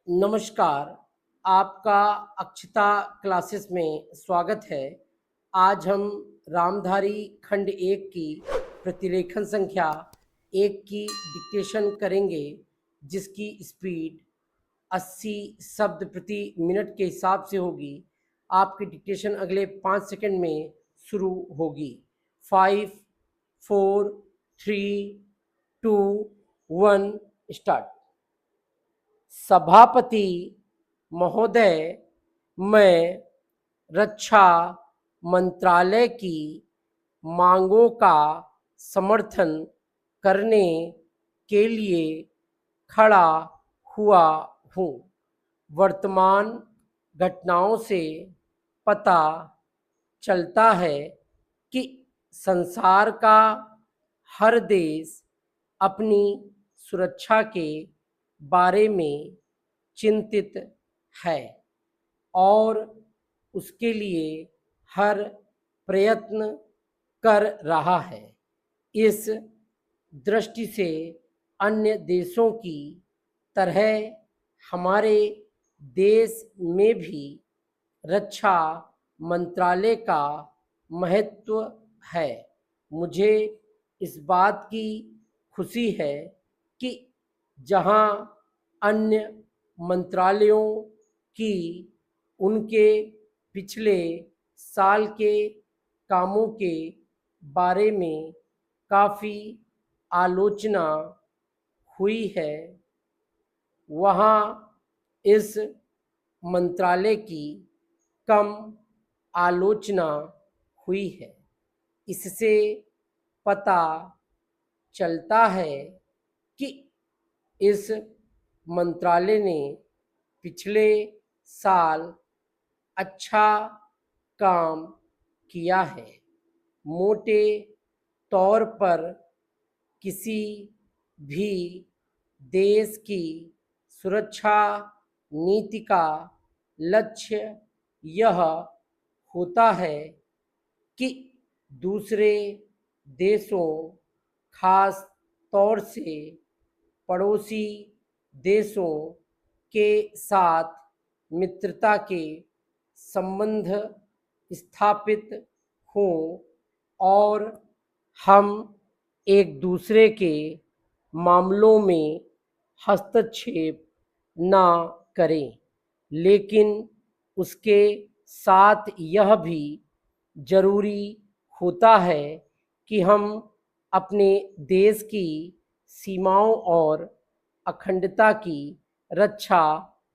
नमस्कार, आपका अक्षता क्लासेस में स्वागत है। आज हम रामधारी खंड 1 की प्रतिलेखन संख्या 1 की डिक्टेशन करेंगे, जिसकी स्पीड 80 शब्द प्रति मिनट के हिसाब से होगी। आपकी डिक्टेशन अगले 5 सेकंड में शुरू होगी। 5, 4, 3, 2, 1 स्टार्ट। सभापति महोदय, मैं रक्षा मंत्रालय की मांगों का समर्थन करने के लिए खड़ा हुआ हूँ। वर्तमान घटनाओं से पता चलता है कि संसार का हर देश अपनी सुरक्षा के बारे में चिंतित है और उसके लिए हर प्रयत्न कर रहा है। इस दृष्टि से अन्य देशों की तरह हमारे देश में भी रक्षा मंत्रालय का महत्व है। मुझे इस बात की खुशी है कि जहां अन्य मंत्रालयों की उनके पिछले साल के कामों के बारे में काफ़ी आलोचना हुई है, वहाँ इस मंत्रालय की कम आलोचना हुई है। इससे पता चलता है कि इस मंत्रालय ने पिछले साल अच्छा काम किया है। मोटे तौर पर किसी भी देश की सुरक्षा नीति का लक्ष्य यह होता है कि दूसरे देशों, खास तौर से पड़ोसी देशों के साथ मित्रता के संबंध स्थापित हों और हम एक दूसरे के मामलों में हस्तक्षेप ना करें। लेकिन उसके साथ यह भी जरूरी होता है कि हम अपने देश की सीमाओं और अखंडता की रक्षा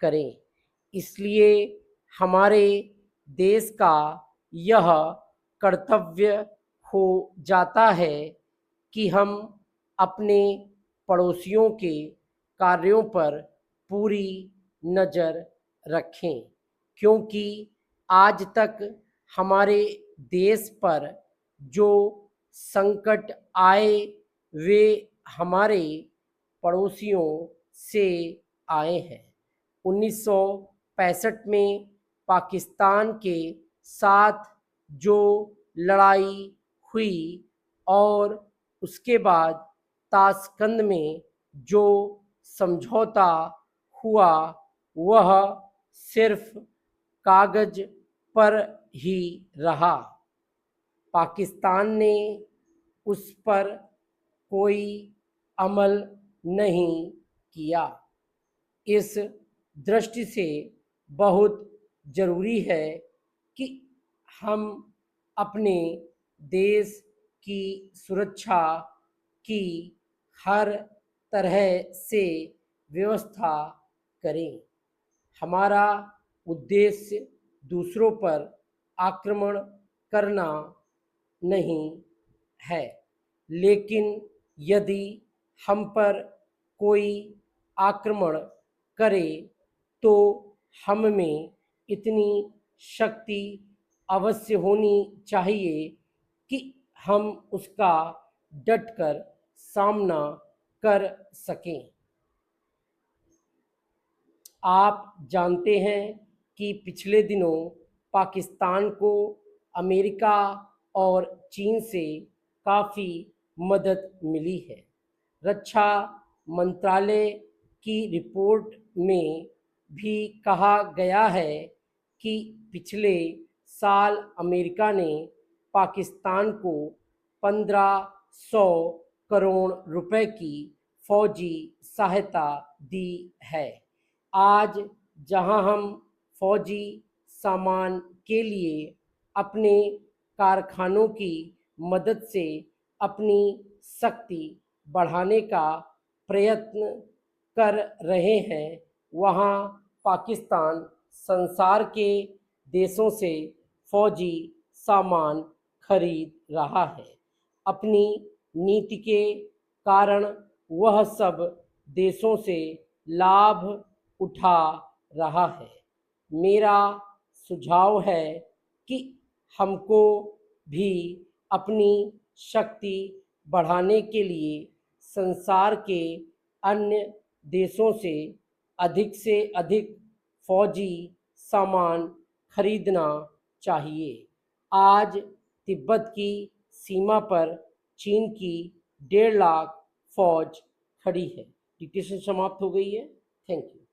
करें। इसलिए हमारे देश का यह कर्तव्य हो जाता है कि हम अपने पड़ोसियों के कार्यों पर पूरी नज़र रखें, क्योंकि आज तक हमारे देश पर जो संकट आए वे हमारे पड़ोसियों से आए हैं। 1965 में पाकिस्तान के साथ जो लड़ाई हुई और उसके बाद ताशकंद में जो समझौता हुआ, वह सिर्फ कागज पर ही रहा। पाकिस्तान ने उस पर कोई अमल नहीं किया। इस दृष्टि से बहुत ज़रूरी है कि हम अपने देश की सुरक्षा की हर तरह से व्यवस्था करें। हमारा उद्देश्य दूसरों पर आक्रमण करना नहीं है, लेकिन यदि हम पर कोई आक्रमण करे तो हम में इतनी शक्ति अवश्य होनी चाहिए कि हम उसका डटकर सामना कर सकें। आप जानते हैं कि पिछले दिनों पाकिस्तान को अमेरिका और चीन से काफ़ी मदद मिली है। रक्षा मंत्रालय की रिपोर्ट में भी कहा गया है कि पिछले साल अमेरिका ने पाकिस्तान को 1500 करोड़ रुपए की फौजी सहायता दी है। आज जहां हम फौजी सामान के लिए अपने कारखानों की मदद से अपनी शक्ति बढ़ाने का प्रयत्न कर रहे हैं, वहाँ पाकिस्तान संसार के देशों से फौजी सामान खरीद रहा है। अपनी नीति के कारण वह सब देशों से लाभ उठा रहा है। मेरा सुझाव है कि हमको भी अपनी शक्ति बढ़ाने के लिए संसार के अन्य देशों से अधिक फौजी सामान खरीदना चाहिए। आज तिब्बत की सीमा पर चीन की 1.5 लाख फौज खड़ी है। डिक्टेशन समाप्त हो गई है। Thank you.